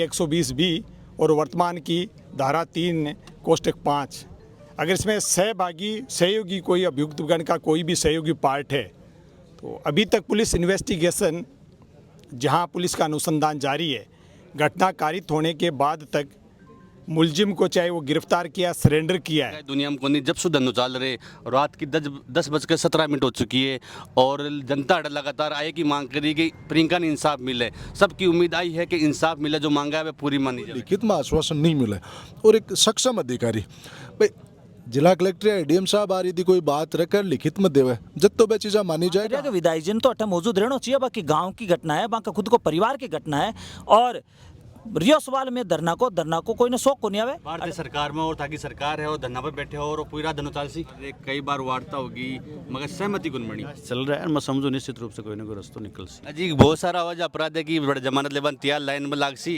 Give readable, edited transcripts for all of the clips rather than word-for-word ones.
120 B और वर्तमान की धारा 3 कोष्टक 5, अगर इसमें सहयोगी कोई अभियुक्तगण का कोई भी सहयोगी पार्ट है तो अभी तक पुलिस इन्वेस्टिगेशन, जहां पुलिस का अनुसंधान जारी है, घटना कारित होने के बाद तक मुलजिम को चाहे वो गिरफ्तार किया, सरेंडर किया है। दुनिया में कोनी जब से धंधो चल रहे, रात की 10:17 हो चुकी है और जनता लगातार आए की मांग करी कि प्रियंका ने इंसाफ मिले। सबकी उम्मीद आई है कि इंसाफ मिले, जो मांगा है वह पूरी मानी जाए। लिखित में आश्वासन नहीं मिला और एक सक्षम अधिकारी भाई जिला कलेक्टर या एडीएम साहब आ रही थी, कोई बात रखकर लिखित में देवे जब तो वह चीज़ा मानी जाएगा। विधायक जन तो अट्ठा मौजूद रहना चाहिए। बाकी गांव की घटना है, बाकी खुद को परिवार की घटना है और रियो सवाल में धरना को कोई ने शौक को नहीं आवे। भारतीय सरकार में और ताकि सरकार है और धरना पर बैठे हो और पूरी रात धनो चालसी कई बार वार्ता होगी मगर सहमति गुण बनी चल रहा है। मैं समझू निश्चित रूप से कोई ना कोई रस्तो निकल सी। अजी बहुत सारा आवाज अपराध है कि बड़े जमानत लेवन तैयार लाइन में लागसी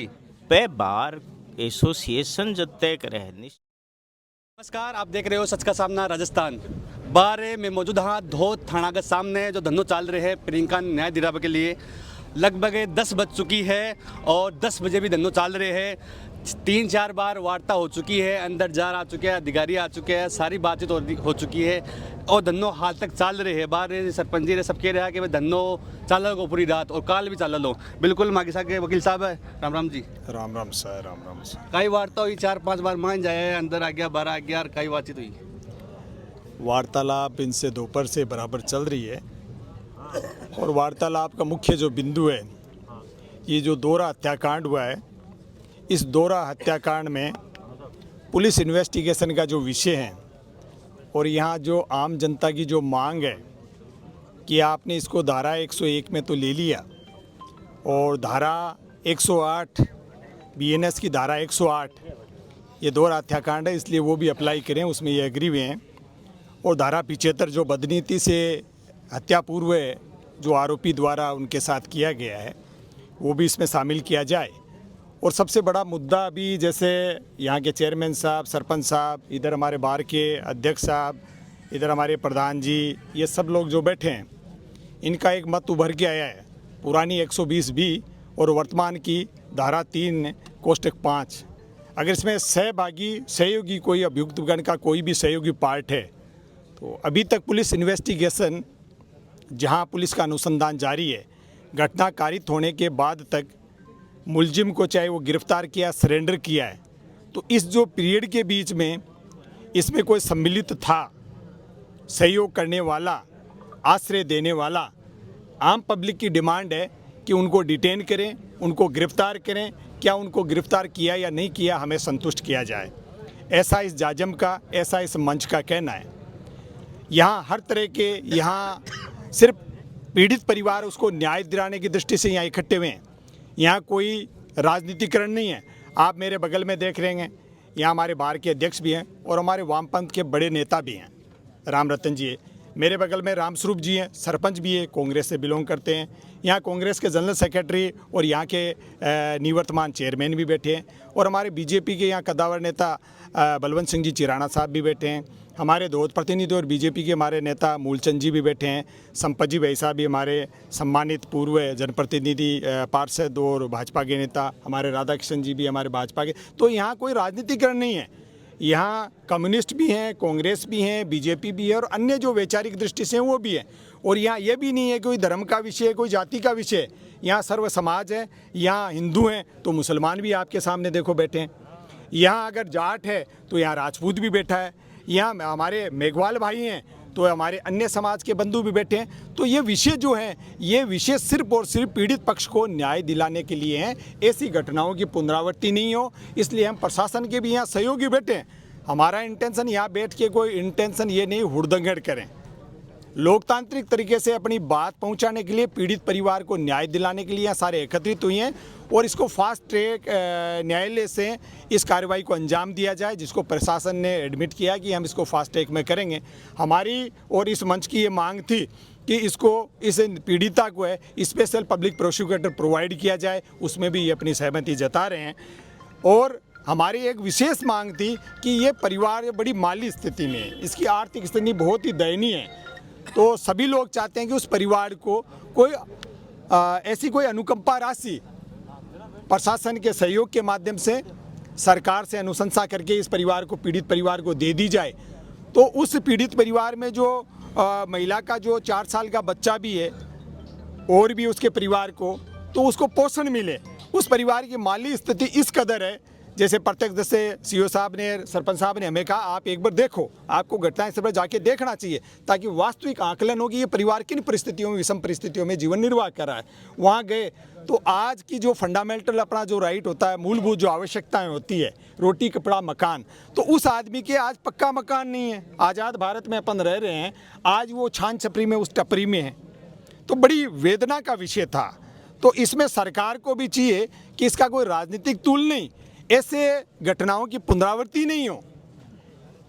पे बार एसोसिएशन जब तय करे। नमस्कार, आप देख रहे हो सच का सामना राजस्थान। बारे में मौजूद हाँ धोत थाना के सामने जो धंधो चल रहे हैं प्रियंका न्याय दिलावे के लिए। लगभग 10 बज चुकी है और 10 बजे भी धंधो चल रहे हैं। 3-4 बार वार्ता हो चुकी है, अंदर जार आ चुके हैं, अधिकारी आ चुके हैं, सारी बातचीत हो चुकी है और धंधो हाल तक चल रहे हैं। बाहर सरपंच जी ने सब कह रहा है कि धंधो चल लो पूरी रात और काल भी चल लो। बिल्कुल मागी साहब के वकील साहब है। राम राम जी। Ram Ram sir, Ram Ram sir. कई वार्ता हुई, 4-5 बार मान जाए, अंदर आ गया, बाहर आ गया और कई बातचीत हुई। वार्तालाप इनसे दोपहर से बराबर चल रही है और वार्तालाप का मुख्य जो बिंदु है, ये जो दोहरा हत्याकांड हुआ है, इस दोहरा हत्याकांड में पुलिस इन्वेस्टिगेशन का जो विषय है और यहाँ जो आम जनता की जो मांग है कि आपने इसको धारा 101 में तो ले लिया और धारा 108 बीएनएस की धारा 108 ये दोहरा हत्याकांड है, इसलिए वो भी अप्लाई करें, उसमें ये एग्री हुए हैं। और धारा 75 जो बदनीति से हत्या पूर्व जो आरोपी द्वारा उनके साथ किया गया है वो भी इसमें शामिल किया जाए। और सबसे बड़ा मुद्दा अभी जैसे यहाँ के चेयरमैन साहब, सरपंच साहब, इधर हमारे बार के अध्यक्ष साहब, इधर हमारे प्रधान जी, ये सब लोग जो बैठे हैं, इनका एक मत उभर के आया है। पुरानी 120 बी और वर्तमान की धारा 3 कोष्टक 5, अगर इसमें सहयोगी कोई अभियुक्तगण का कोई भी सहयोगी पार्ट है तो अभी तक पुलिस इन्वेस्टिगेशन, जहां पुलिस का अनुसंधान जारी है, घटना कारित होने के बाद तक मुलजिम को चाहे वो गिरफ्तार किया, सरेंडर किया है, तो इस जो पीरियड के बीच में इसमें कोई सम्मिलित था, सहयोग करने वाला, आश्रय देने वाला, आम पब्लिक की डिमांड है कि उनको डिटेन करें, उनको गिरफ्तार करें। क्या उनको गिरफ्तार किया या नहीं किया हमें संतुष्ट किया जाए, ऐसा इस जाजम का, ऐसा इस मंच का कहना है। यहाँ हर तरह के, यहाँ सिर्फ पीड़ित परिवार उसको न्याय दिलाने की दृष्टि से यहाँ इकट्ठे हुए हैं। यहाँ कोई राजनीतिकरण नहीं है। आप मेरे बगल में देख रहे हैं, यहाँ हमारे बार के अध्यक्ष भी हैं और हमारे वामपंथ के बड़े नेता भी हैं, राम रतन जी है। मेरे बगल में राम स्वरूप जी हैं, सरपंच भी है, कांग्रेस से बिलोंग करते हैं। यहाँ कांग्रेस के जनरल सेक्रेटरी और यहाँ के निवर्तमान चेयरमैन भी बैठे हैं और हमारे बीजेपी के यहाँ कद्दावर नेता बलवंत सिंह जी चिराना साहब भी बैठे हैं। हमारे दोस्त प्रतिनिधि और बीजेपी के हमारे नेता मूलचंद जी भी बैठे हैं। संपत जी वैसा भी हमारे सम्मानित पूर्व जनप्रतिनिधि पार्षद और भाजपा के नेता, हमारे राधा किशन जी भी हमारे भाजपा के। तो यहाँ कोई राजनीतिकरण नहीं है। यहाँ कम्युनिस्ट भी हैं, कांग्रेस भी हैं, बीजेपी भी है और अन्य जो वैचारिक दृष्टि से हैं वो भी है। और यहाँ ये भी नहीं है कोई धर्म का विषय, कोई जाति का विषय। यहाँ सर्व समाज है। यहाँ हिंदू हैं तो मुसलमान भी आपके सामने देखो बैठे हैं। यहाँ अगर जाट है तो यहाँ राजपूत भी बैठा है। यहाँ हमारे मेघवाल भाई हैं तो हमारे अन्य समाज के बंधु भी बैठे हैं। तो ये विषय जो है, ये विषय सिर्फ और सिर्फ पीड़ित पक्ष को न्याय दिलाने के लिए हैं। ऐसी घटनाओं की पुनरावृत्ति नहीं हो, इसलिए हम प्रशासन के भी यहाँ सहयोगी बैठे हैं। हमारा इंटेंशन यहाँ बैठ के कोई इंटेंशन ये नहीं हुड़दंगड़ करें, लोकतांत्रिक तरीके से अपनी बात पहुंचाने के लिए, पीड़ित परिवार को न्याय दिलाने के लिए यहाँ सारे एकत्रित हुए हैं और इसको फास्ट ट्रैक न्यायालय से इस कार्रवाई को अंजाम दिया जाए, जिसको प्रशासन ने एडमिट किया कि हम इसको फास्ट ट्रैक में करेंगे। हमारी और इस मंच की ये मांग थी कि इसको, इस पीड़िता को है स्पेशल पब्लिक प्रोसिक्यूटर प्रोवाइड किया जाए, उसमें भी ये अपनी सहमति जता रहे हैं। और हमारी एक विशेष मांग थी कि ये परिवार बड़ी माली स्थिति में है, इसकी आर्थिक स्थिति बहुत ही दयनीय है। तो सभी लोग चाहते हैं कि उस परिवार को कोई ऐसी कोई अनुकंपा राशि प्रशासन के सहयोग के माध्यम से सरकार से अनुशंसा करके इस परिवार को, पीड़ित परिवार को दे दी जाए, तो उस पीड़ित परिवार में जो महिला का जो 4 साल का बच्चा भी है और भी उसके परिवार को, तो उसको पोषण मिले। उस परिवार की माली स्थिति इस कदर है, जैसे प्रत्यक्ष से सीओ साहब ने, सरपंच साहब ने हमें कहा आप एक बार देखो, आपको घटनास्थल पर जाके देखना चाहिए ताकि वास्तविक आकलन हो कि ये परिवार किन परिस्थितियों में, विषम परिस्थितियों में जीवन निर्वाह कर रहा है। वहाँ गए तो आज की जो फंडामेंटल अपना जो राइट होता है, मूलभूत जो आवश्यकताएं होती है, रोटी कपड़ा मकान, तो उस आदमी के आज पक्का मकान नहीं है। आज़ाद भारत में अपन रह रहे हैं, आज वो छान छपरी में, उस टपरी में है, तो बड़ी वेदना का विषय था। तो इसमें सरकार को भी चाहिए कि इसका कोई राजनीतिक तूल नहीं, ऐसे घटनाओं की पुनरावृत्ति नहीं हो।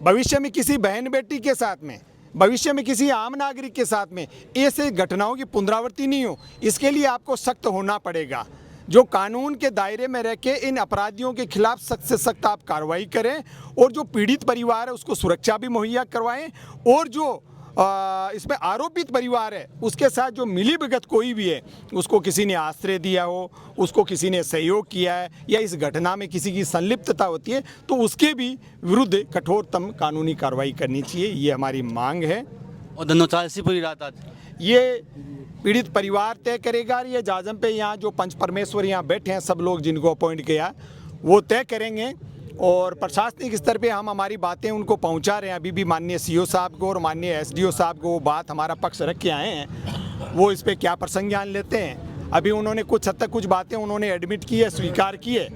भविष्य में किसी बहन बेटी के साथ में, भविष्य में किसी आम नागरिक के साथ में ऐसे घटनाओं की पुनरावृत्ति नहीं हो, इसके लिए आपको सख्त होना पड़ेगा। जो कानून के दायरे में रह के इन अपराधियों के खिलाफ सख्त से सख्त आप कार्रवाई करें, और जो पीड़ित परिवार है उसको सुरक्षा भी मुहैया करवाएं, और जो इसमें आरोपित परिवार है उसके साथ जो मिली भगत कोई भी है, उसको किसी ने आश्रय दिया हो, उसको किसी ने सहयोग किया है, या इस घटना में किसी की संलिप्तता होती है, तो उसके भी विरुद्ध कठोरतम कानूनी कार्रवाई करनी चाहिए, ये हमारी मांग है। और धन्नोचाल से पूरी रात आज ये पीड़ित परिवार तय करेगा। ये जाजम पे यहाँ जो पंच परमेश्वर यहाँ बैठे हैं, सब लोग जिनको अपॉइंट किया वो तय करेंगे, और प्रशासनिक स्तर पे हम हमारी बातें उनको पहुंचा रहे हैं। अभी भी माननीय सीओ साहब को और माननीय एसडीओ साहब को वो बात हमारा पक्ष रख के आए हैं, वो इस पे क्या प्रसंज्ञान लेते हैं। अभी उन्होंने कुछ हद तक कुछ बातें उन्होंने एडमिट की है, स्वीकार की है,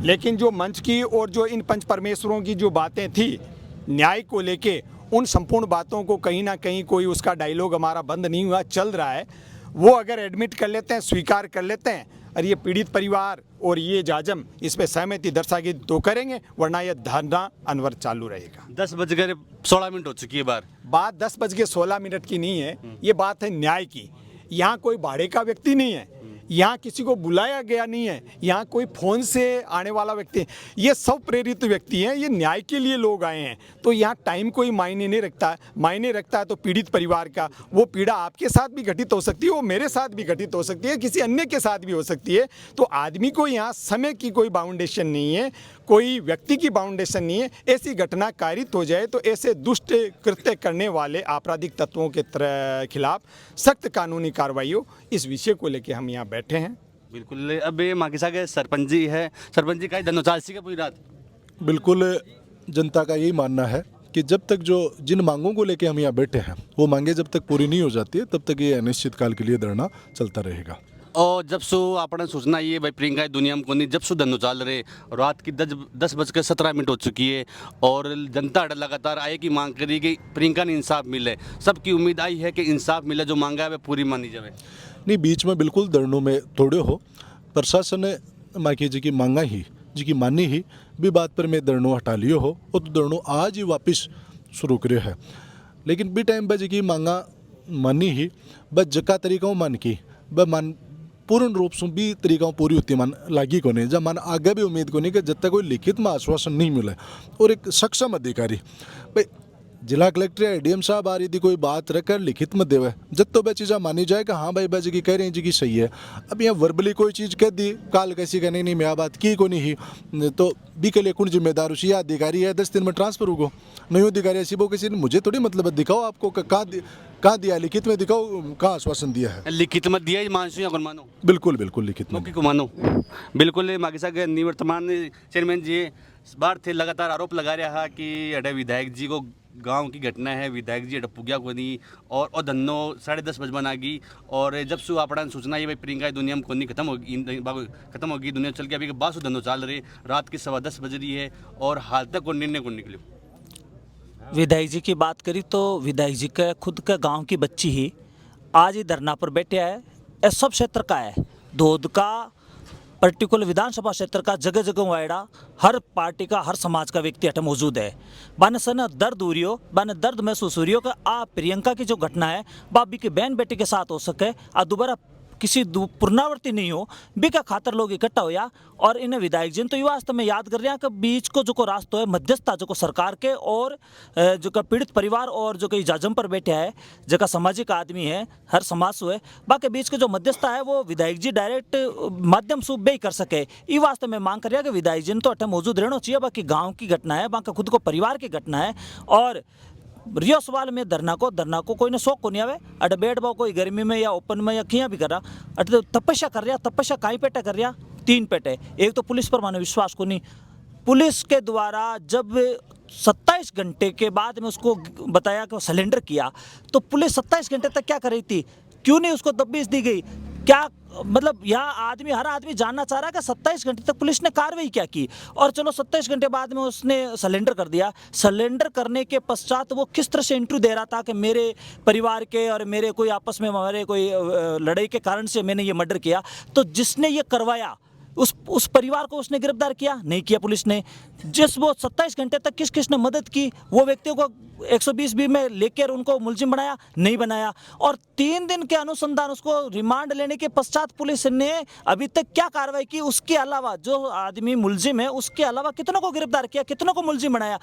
लेकिन जो मंच की और जो इन पंच परमेश्वरों की जो बातें थी न्याय को लेके, उन संपूर्ण बातों को कहीं ना कहीं कोई उसका डायलॉग हमारा बंद नहीं हुआ, चल रहा है। वो अगर एडमिट कर लेते हैं, स्वीकार कर लेते हैं, और ये पीड़ित परिवार और ये जाजम इस पे सहमति दर्शाएगी तो करेंगे, वरना ये धरना अनवर चालू रहेगा। 10:16 हो चुकी है। बात 10:16 की नहीं है, ये बात है न्याय की। यहाँ कोई भाड़े का व्यक्ति नहीं है, यहाँ किसी को बुलाया गया नहीं है, यहाँ कोई फ़ोन से आने वाला व्यक्ति, ये सब प्रेरित व्यक्ति हैं, ये न्याय के लिए लोग आए हैं। तो यहाँ टाइम कोई मायने नहीं रखता है। मायने रखता है तो पीड़ित परिवार का, वो पीड़ा आपके साथ भी घटित हो सकती है, वो मेरे साथ भी घटित हो सकती है, किसी अन्य के साथ भी हो सकती है। तो आदमी को यहाँ समय की कोई बाउंडेशन नहीं है, कोई व्यक्ति की बाउंडेशन नहीं है। ऐसी घटना कारित हो जाए तो ऐसे दुष्ट कृत्य करने वाले आपराधिक तत्वों के खिलाफ सख्त कानूनी कार्रवाई हो, इस विषय को लेकर हम यहाँ बैठे हैं। बिल्कुल। अब ये माकिसा के सरपंच जी है, सरपंच जी का धन्नोचाल सी का पूरी रात। बिल्कुल, जनता का यही मानना है कि जब तक जो जिन मांगों को लेके हम यहाँ बैठे हैं, वो मांगे जब तक पूरी नहीं हो जाती है, तब तक ये अनिश्चित काल के लिए धरना चलता रहेगा। और जब सो आपने सोचना ये भाई प्रियंका दुनिया में कोनी, जब सो धन्नोचाल रहे, रात की 10:17 हो चुकी है, और जनता लगातार आए की मांग करी कि प्रियंका ने इंसाफ मिले। सबकी उम्मीद आई है कि इंसाफ मिले, जो मांगा है वह पूरी मानी जाए। नहीं, बीच में बिल्कुल धरनों में थोड़े हो, प्रशासन ने माखी जी की मांगा ही, जी की मानी ही भी बात पर मैं धरनों हटा लियो हो, और तो धरनों आज ही वापस शुरू करे है। लेकिन भी टाइम बज की मांगा मानी ही, बस जका तरीका मान की ब मान पूर्ण रूप से भी तरीका पूरी होती मन लागी को नहीं, जब मन आगे भी उम्मीद को नहीं कि जब तक कोई लिखित में आश्वासन नहीं मिले और एक सक्षम अधिकारी, भाई जिला कलेक्टर या एडीएम साहब आ रही थी, कोई बात रखकर लिखित में देवे, जब तो वह चीज़ा मानी जाए कि हाँ भाई जी की कह रही जी की सही है। अब यहाँ वर्बली कोई चीज़ कह दी, काल कैसी कहनी नहीं, मैं बात की को नहीं ही, तो बी के लिए कौन जिम्मेदार उसी अधिकारी है, 10 दिन में ट्रांसफर होगा, नहीं अधिकारी ऐसी वो किसी ने, मुझे थोड़ी मतलब दिखाओ आपको कहाँ दिया, लिखित में दिखाओ कहाँ आश्वासन दिया है। लिखित में दिया ही मानसू या मानो, बिल्कुल बिल्कुल लिखित में को मानो। बिल्कुल मागिसा के निवर्तमान चेयरमैन जी बार थे, लगातार आरोप लगा रहा है कि अडे विधायक जी को गांव की घटना है, विधायक जी अडे पुग्या को नहीं, और धन्नो 10:30 बजे बना गई, और जब सु आपड़ा सूचना ये भाई प्रियंका दुनिया में कोनी खत्म होगी दुनिया चल के अभी के बाद सु धन्नो चाल रहे, रात की 10:15 बज रही है, और हाल तक को निर्णय को निकले। विधायक जी की बात करी तो विधायक जी के खुद के गांव की बच्ची ही आज ही धरना पर बैठे है। ये सब क्षेत्र का है, धोद का पर्टिकुलर विधानसभा क्षेत्र का, जगह जगह वायड़ा, हर पार्टी का, हर समाज का व्यक्ति अटे मौजूद है। बाने सन दर्द हो रही हो, बाने दर्द महसूस हो रही हो कि आ प्रियंका की जो घटना है बाबी की बहन बेटी के साथ हो सके, आ दोबारा किसी पुनरावृत्ति नहीं हो बीका खातर लोग इकट्ठा होया और इन्हें विधायक जी ने तो ये वास्तव में याद कर रहे हैं कि बीच को जो को रास्ता है मध्यस्थता जो को सरकार के और जो का पीड़ित परिवार और जो कई जाजम पर बैठे है जो का सामाजिक आदमी है हर समाज से है बाकी बीच के जो मध्यस्थता है वो विधायक जी डायरेक्ट माध्यम से बे कर सके ये वास्तव में मांग कर कि विधायक जी ने तो अठे मौजूद रहना चाहिए बाकी गाँव की घटना है बाकी खुद को परिवार की घटना है और रियो सवाल में धरना को कोई ने शौक को नहीं आवे अटे बैठ बाओ कोई गर्मी में या ओपन में या किया भी कर रहा अटे तो तपस्या कर रहा तपस्या काई पेटे कर रहा 3 पेटे एक तो पुलिस पर मानो विश्वास को नहीं पुलिस के द्वारा जब 27 घंटे के बाद में उसको बताया कि वो सिलेंडर किया तो पुलिस 27 घंटे तक क्या कर रही थी क्यों नहीं उसको तबीज दी गई क्या मतलब यहाँ हर आदमी जानना चाह रहा है कि 27 घंटे तक पुलिस ने कार्रवाई क्या की और चलो 27 घंटे बाद में उसने सिलेंडर कर दिया सिलेंडर करने के पश्चात वो किस तरह से इंटरव्यू दे रहा था कि मेरे परिवार के और मेरे कोई आपस में हमारे कोई लड़ाई के कारण से मैंने ये मर्डर किया तो जिसने ये करवाया उस परिवार को उसने गिरफ्तार किया नहीं किया पुलिस ने जिस वो 27 घंटे तक किस ने मदद की वो व्यक्तियों को 120 में लेकर उनको मुलजिम बनाया नहीं बनाया और 3 दिन के अनुसंधान उसको रिमांड लेने के पश्चात पुलिस ने अभी तक क्या कार्रवाई की उसके अलावा जो आदमी मुलजिम है उसके अलावा कितनों को गिरफ्तार किया कितनों को मुलजिम बनाया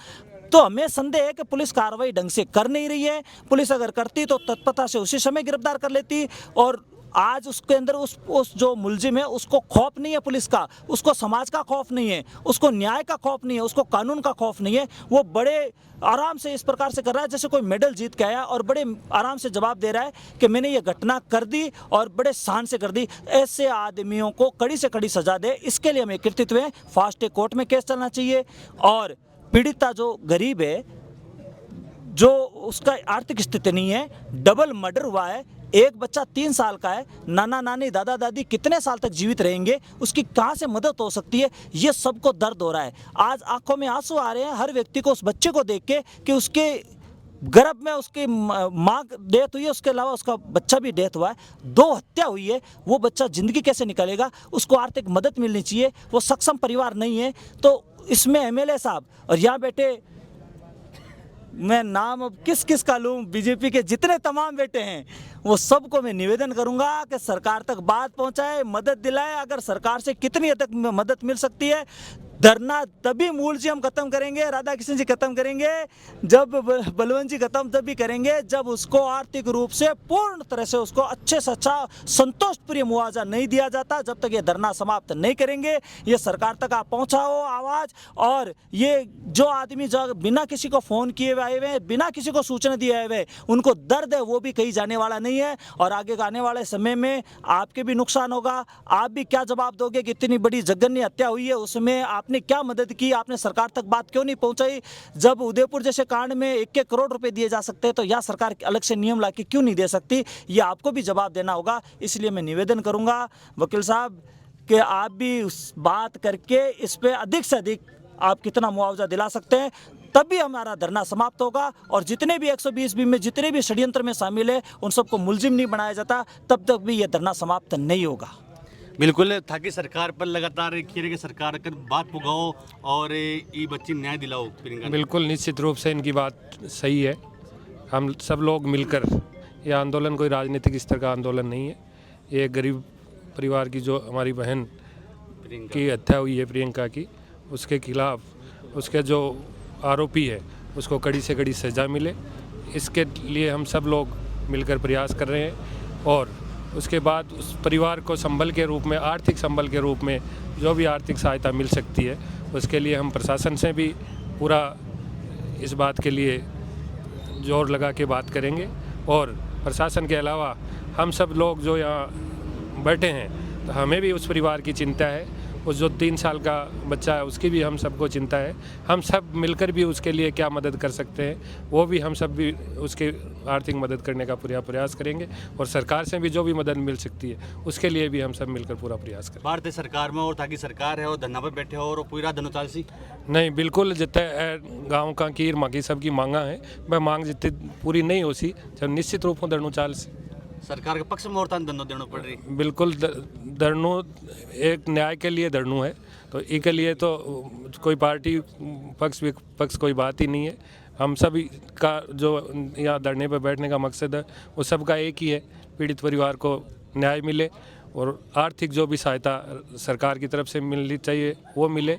तो हमें संदेह है कि पुलिस कार्रवाई ढंग से कर नहीं रही है पुलिस अगर करती तो तत्परता से उसी समय गिरफ्तार कर लेती और आज उसके अंदर उस जो मुलजिम है उसको खौफ नहीं है पुलिस का उसको समाज का खौफ नहीं है उसको न्याय का खौफ नहीं है उसको कानून का खौफ नहीं है वो बड़े आराम से इस प्रकार से कर रहा है जैसे कोई मेडल जीत के आया और बड़े आराम से जवाब दे रहा है कि मैंने ये घटना कर दी और बड़े शान से कर दी ऐसे आदमियों को कड़ी से कड़ी सजा दे इसके लिए हमें कृतित्व है फास्ट ट्रैक कोर्ट में केस चलना चाहिए और पीड़िता जो गरीब है जो उसका आर्थिक स्थिति नहीं है डबल मर्डर हुआ है एक बच्चा 3 साल का है नाना नानी दादा दादी कितने साल तक जीवित रहेंगे उसकी कहाँ से मदद हो सकती है ये सबको दर्द हो रहा है आज आंखों में आंसू आ रहे हैं हर व्यक्ति को उस बच्चे को देख के कि उसके गर्भ में उसकी माँ डेथ हुई है उसके अलावा उसका बच्चा भी डेथ हुआ है 2 हत्या हुई है वो बच्चा जिंदगी कैसे निकालेगा उसको आर्थिक मदद मिलनी चाहिए वो सक्षम परिवार नहीं है तो इसमें एमएलए साहब और यहाँ बैठे मैं नाम अब किस का लूँ बीजेपी के जितने तमाम बेटे हैं वो सबको मैं निवेदन करूंगा कि सरकार तक बात पहुंचाए मदद दिलाए अगर सरकार से कितनी हद तक मदद मिल सकती है धरना तभी मूल जी हम खत्म करेंगे राधा कृष्ण जी खत्म करेंगे जब बलवंत जी खत्म तभी करेंगे जब उसको आर्थिक रूप से पूर्ण तरह से उसको अच्छे से अच्छा संतोषप्रिय मुआवजा नहीं दिया जाता जब तक ये धरना समाप्त नहीं करेंगे ये सरकार तक आप पहुंचाओ आवाज़ और ये जो आदमी जो बिना किसी को फ़ोन किए हुए आए हुए बिना किसी को सूचना दिए हुए उनको दर्द है वो भी कहीं जाने वाला नहीं है और आगे आने वाले समय में आपके भी नुकसान होगा आप भी क्या जवाब दोगे कि इतनी बड़ी जघन्य हत्या हुई है उसमें आपने क्या मदद की आपने सरकार तक बात क्यों नहीं पहुंचाई जब उदयपुर जैसे कांड में 1 करोड़ रुपए दिए जा सकते हैं तो यह सरकार अलग से नियम लाके क्यों नहीं दे सकती ये आपको भी जवाब देना होगा इसलिए मैं निवेदन करूंगा वकील साहब कि आप भी उस बात करके इस पे अधिक से अधिक आप कितना मुआवजा दिला सकते हैं तभी हमारा धरना समाप्त होगा और जितने भी 120 में जितने भी षड्यंत्र में शामिल है उन सबको मुलजिम नहीं बनाया जाता तब तक भी ये धरना समाप्त नहीं होगा बिल्कुल ताकि सरकार पर लगातार खीरे की सरकार कर बात पुगाओ और ये बच्ची न्याय दिलाओ बिल्कुल निश्चित रूप से इनकी बात सही है हम सब लोग मिलकर ये आंदोलन कोई राजनीतिक स्तर का आंदोलन नहीं है ये गरीब परिवार की जो हमारी बहन की हत्या हुई है प्रियंका की उसके खिलाफ उसके जो आरोपी है उसको कड़ी से कड़ी सज़ा मिले इसके लिए हम सब लोग मिलकर प्रयास कर रहे हैं और उसके बाद उस परिवार को संबल के रूप में आर्थिक संबल के रूप में जो भी आर्थिक सहायता मिल सकती है उसके लिए हम प्रशासन से भी पूरा इस बात के लिए जोर लगा के बात करेंगे और प्रशासन के अलावा हम सब लोग जो यहाँ बैठे हैं तो हमें भी उस परिवार की चिंता है उस जो 3 साल का बच्चा है उसकी भी हम सबको चिंता है हम सब मिलकर भी उसके लिए क्या मदद कर सकते हैं वो भी हम सब भी उसके आर्थिक मदद करने का पूरा प्रयास करेंगे और सरकार से भी जो भी मदद मिल सकती है उसके लिए भी हम सब मिलकर पूरा प्रयास करें भारतीय सरकार में और ताकि सरकार है और धरना पर बैठे हो और पूरा धनुचाल सी नहीं बिल्कुल जितने गाँव का कीर माँ की सबकी मांगा है वह मांग जितनी पूरी नहीं हो सी जब निश्चित रूप में धनुचाल से सरकार के पक्ष में और धरना देना पड़ रही बिल्कुल धरनू एक न्याय के लिए धरनू है तो इसके लिए तो कोई पार्टी पक्ष विपक्ष कोई बात ही नहीं है हम सभी का जो यहाँ धरने पर बैठने का मकसद है वो सबका एक ही है पीड़ित परिवार को न्याय मिले और आर्थिक जो भी सहायता सरकार की तरफ से मिलनी चाहिए वो मिले।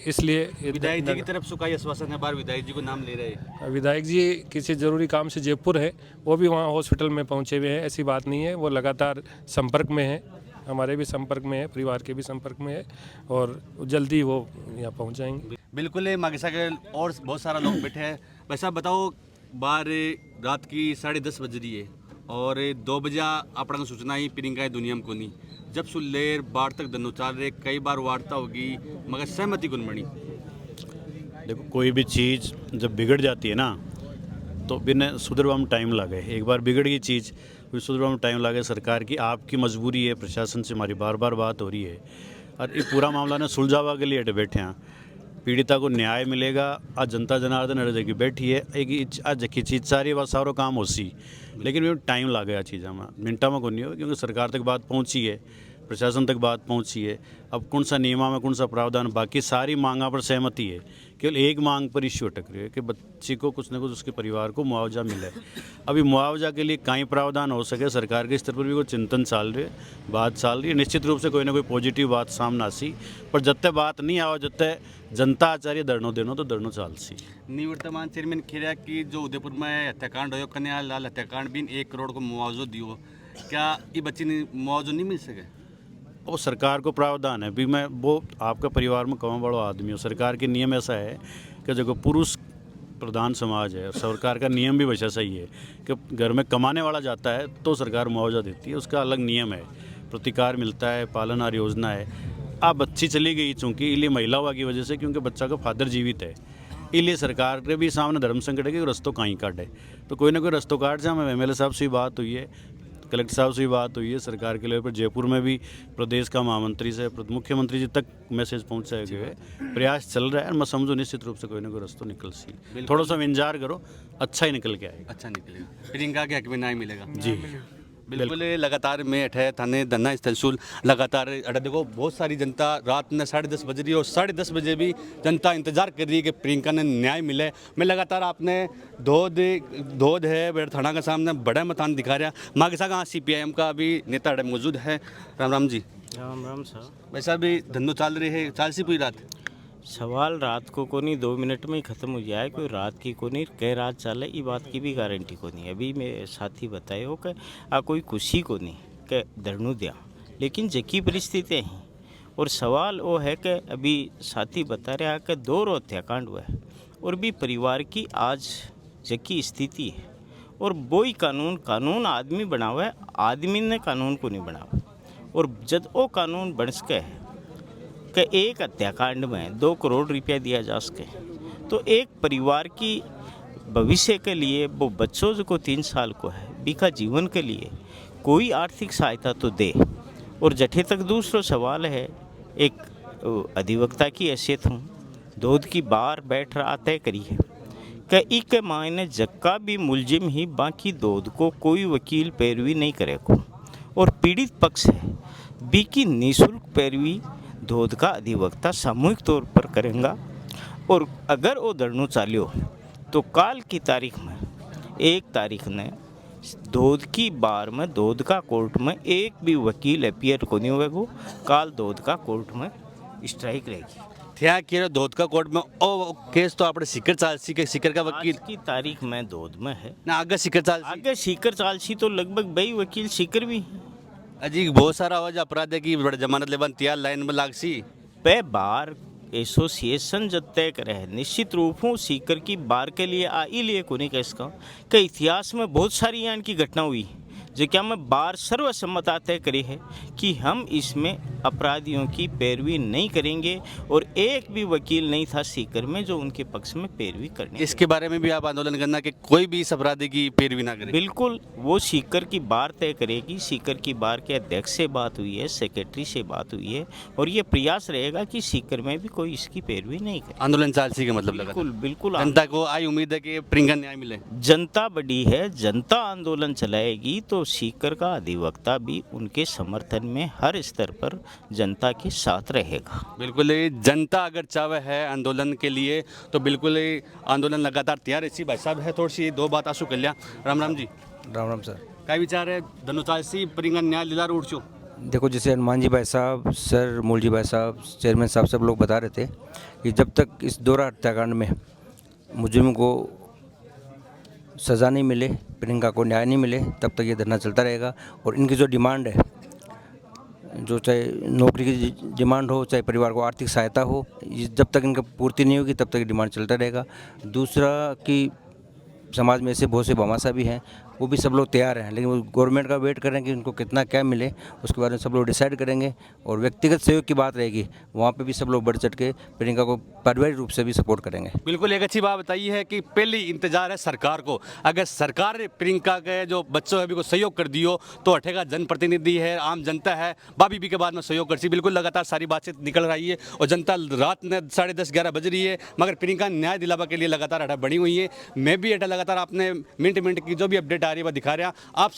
इसलिए विधायक जी की तरफ से कई आश्वासन है, बार विधायक जी को नाम ले रहे हैं। विधायक जी किसी ज़रूरी काम से जयपुर है, वो भी वहाँ हॉस्पिटल में पहुँचे हुए हैं, ऐसी बात नहीं है। वो लगातार संपर्क में है, हमारे भी संपर्क में है, परिवार के भी संपर्क में है और जल्दी वो यहाँ पहुँच जाएंगे। बिल्कुल मागिसा के और बहुत सारा लोग बैठे हैं। भाई साहब बताओ, बार रात की 10:30 बज रही है और 2 बजे अपना सूचना ही प्रियंका दुनिया में कोनी जब सुलेर बाढ़ तक दनो चाल रहे, कई बार वार्ता होगी मगर सहमति कौन बनी? देखो, कोई भी चीज़ जब बिगड़ जाती है ना तो बिना सुधरवा में टाइम लगे। एक बार बिगड़ गई चीज़ फिर सुधरवा में टाइम लगे। सरकार की आपकी मजबूरी है, प्रशासन से हमारी बार बार बात हो रही है और ये पूरा मामला ने सुलझावा के लिए अटे बैठे हैं। पीड़िता को न्याय मिलेगा। आज जनता जनार्दन अड़े जगह बैठी है, एक आज जखी चीज़ सारी बात सारो काम हो सी, लेकिन टाइम लगे चीज़ में मिनटा में को नहीं हो, क्योंकि सरकार तक बात पहुँची है, प्रशासन तक बात पहुंची है। अब कौन सा नियमा में कौन सा प्रावधान, बाकी सारी मांगा पर सहमति है। केवल एक मांग पर इश्यू अटक रही है कि बच्ची को कुछ न कुछ उसके परिवार को मुआवजा मिले। अभी मुआवजा के लिए कहीं प्रावधान हो सके, सरकार के स्तर पर भी कोई चिंतन चल रही है, बात चल रही है। निश्चित रूप से कोई ना कोई पॉजिटिव बात सामने आसी, पर जब तक बात नहीं आओ, जब तक जनता आचार्य धरनो देनो तो धरनो चाल सी। निवर्तमान चेयरमैन खिरिया की जो उदयपुर में हत्याकांड हो, कन्या लाल हत्याकांड भी 1 करोड़ को मुआवजा दियो, क्या ये बच्ची ने मुआवजा नहीं मिल सके? वो सरकार को प्रावधान है। भी मैं वो आपका परिवार में कौन बड़ो आदमी हो, सरकार के नियम ऐसा है कि जो पुरुष प्रधान समाज है, सरकार का नियम भी वैसा सही है कि घर में कमाने वाला जाता है तो सरकार मुआवजा देती है, उसका अलग नियम है, प्रतिकार मिलता है, पालनहार योजना है। अब बच्ची चली गई चूँकि इसलिए महिला हुआ की वजह से, क्योंकि बच्चा का फादर जीवित है, इसलिए सरकार के भी सामने धर्म संकट है कि रस्तों कहीं काटे, तो कोई ना कोई रस्तों काट जाए। हमें MLA साहब से बात हुई है, कलेक्टर साहब से भी बात हुई है, सरकार के लेवल पर जयपुर में भी प्रदेश का महामंत्री से मुख्यमंत्री जी तक मैसेज पहुँचाए हुए प्रयास चल रहा है। मैं समझो निश्चित रूप से कोई ना कोई रास्ता निकल सी, थोड़ा सा इंतजार करो, अच्छा ही निकल के आएगा। अच्छा निकलेगा, प्रियंका के हक में न्याय मिलेगा जी बिल्कुल। लगातार में अठे थाने धरना स्थल शुल लगातार अटे देखो, बहुत सारी जनता रात में 10:30 बज रही है और 10:30 बजे भी जनता इंतजार कर रही है कि प्रियंका ने न्याय मिले। मैं लगातार आपने धोध है बेड़ थाना के सामने बड़ा मतान दिखा रहा। माँ के साथ CPIM का अभी नेता अड़े मौजूद है। राम राम जी। राम राम साहब। वैसा भी धंधो चाल रही है, चाल सी पूरी रात? सवाल रात को नहीं 2 मिनट में ही ख़त्म हो जाए, कोई रात की को नहीं कह रात चले, ये बात की भी गारंटी को नहीं। अभी मेरे साथी बताए हो कि कोई खुशी को नहीं कि धरनू दिया, लेकिन जकी परिस्थितियाँ हैं और सवाल वो है कि अभी साथी बता रहा है कि 2 हत्याकांड हुआ है और भी परिवार की आज जकी स्थिति है और वो ही कानून आदमी बना हुआ है, आदमी ने कानून को नहीं बनावा। और जब वो कानून बन सके है कि एक हत्याकांड में 2 करोड़ रुपया दिया जा सके, तो एक परिवार की भविष्य के लिए, वो बच्चों जो 3 साल को है, बीका जीवन के लिए कोई आर्थिक सहायता तो दे। और जठे तक दूसरा सवाल है, एक अधिवक्ता की हैसियत हूँ, दूध की बार बैठ रहा तय करी है कि एक मायने जक्का भी मुलजिम ही बाकी दूध को कोई वकील पैरवी नहीं करेगा और पीड़ित पक्ष है बीकी निःशुल्क पैरवी दूध का अधिवक्ता सामूहिक तौर पर करेगा। और अगर वो धरनू चालियो तो काल की तारीख में 1 तारीख ने दूध की बार में, दूध का कोर्ट में एक भी वकील अपियर को नहीं होगा। काल दूध का कोर्ट में स्ट्राइक रहेगी। थया कि दूध का कोर्ट में ओ केस तो आपने सीकर चाल सी के सीकर का वकील आज की तारीख में दूध में है ना, आगे सीकर चाल सी। आगे सीकर चाल सी तो लगभग 2 वकील सीकर भी हैं। अजी बहुत सारा आवाज अपराध है कि बड़े जमानत लेवन तैयार लाइन में लाग सी पे बार एसोसिएशन जब तय करे निश्चित रूप हूँ सीकर की बार के लिए आई लिए को नहीं कह इसका कि इतिहास में बहुत सारी यहाँ की घटना हुई जो क्या मैं बार सर्वसम्मत तय करी है कि हम इसमें अपराधियों की पैरवी नहीं करेंगे और एक भी वकील नहीं था सीकर में जो उनके पक्ष में पैरवी करने। इसके बारे में भी आप आंदोलन करना कि कोई भी इस अपराधी की पैरवी ना करे? बिल्कुल, वो सीकर की बार तय करेगी। सीकर की बार के अध्यक्ष से बात हुई है, सेक्रेटरी से बात हुई है और ये प्रयास रहेगा कि सीकर में भी कोई इसकी पैरवी नहीं करे। आंदोलन चाल सी का मतलब लगा? बिल्कुल बिल्कुल। जनता को आई उम्मीद है कि प्रियंका न्याय मिले। जनता बड़ी है, जनता आंदोलन चलाएगी तो सीकर का अधिवक्ता भी उनके समर्थन में हर स्तर पर जनता के साथ रहेगा। बिल्कुल, जनता अगर चाहे है आंदोलन के लिए तो बिल्कुल आंदोलन लगातार तैयार है। भाई साहब है थोड़ी सी 2 बात आंसू कर लिया। राम राम जी। राम राम सर। काय विचार है धनुचाल सी प्रियंका न्याय दिलार उठचो? देखो, जैसे हनुमान जी भाई साहब, सर मूल जी भाई साहब, चेयरमैन साहब, सब लोग बता रहे थे कि जब तक इस दोहरा हत्याकांड में मुजरिम को सज़ा नहीं मिले, प्रियंका को न्याय नहीं मिले, तब तक ये धरना चलता रहेगा। और इनकी जो डिमांड है, जो चाहे नौकरी की डिमांड हो, चाहे परिवार को आर्थिक सहायता हो, ये जब तक इनका पूर्ति नहीं होगी तब तक ये डिमांड चलता रहेगा। दूसरा कि समाज में ऐसे बहुत से भामाशाह भी हैं, वो भी सब लोग तैयार हैं, लेकिन वो गवर्नमेंट का वेट करें कि उनको कितना क्या मिले, उसके बारे में सब लोग डिसाइड करेंगे। और व्यक्तिगत सहयोग की बात रहेगी, वहाँ पे भी सब लोग बढ़ चढ़ के प्रियंका को पारिवारिक रूप से भी सपोर्ट करेंगे। बिल्कुल एक अच्छी बात बताई है कि पहले इंतजार है सरकार को। अगर सरकार ने प्रियंका के जो बच्चों है भी को सहयोग कर दियो तो हटेगा जनप्रतिनिधि है, आम जनता है, बाबी भी के बाद में सहयोग कर सी। बिल्कुल लगातार सारी बातचीत निकल रही है और जनता रात में 10:30-11 बज रही है, मगर प्रियंका न्याय दिलावा के लिए लगातार हटा बनी हुई है। मैं भी हटा लगातार आपने मिनट की जो भी अपडेट आ रही है वह दिखा रहा। आप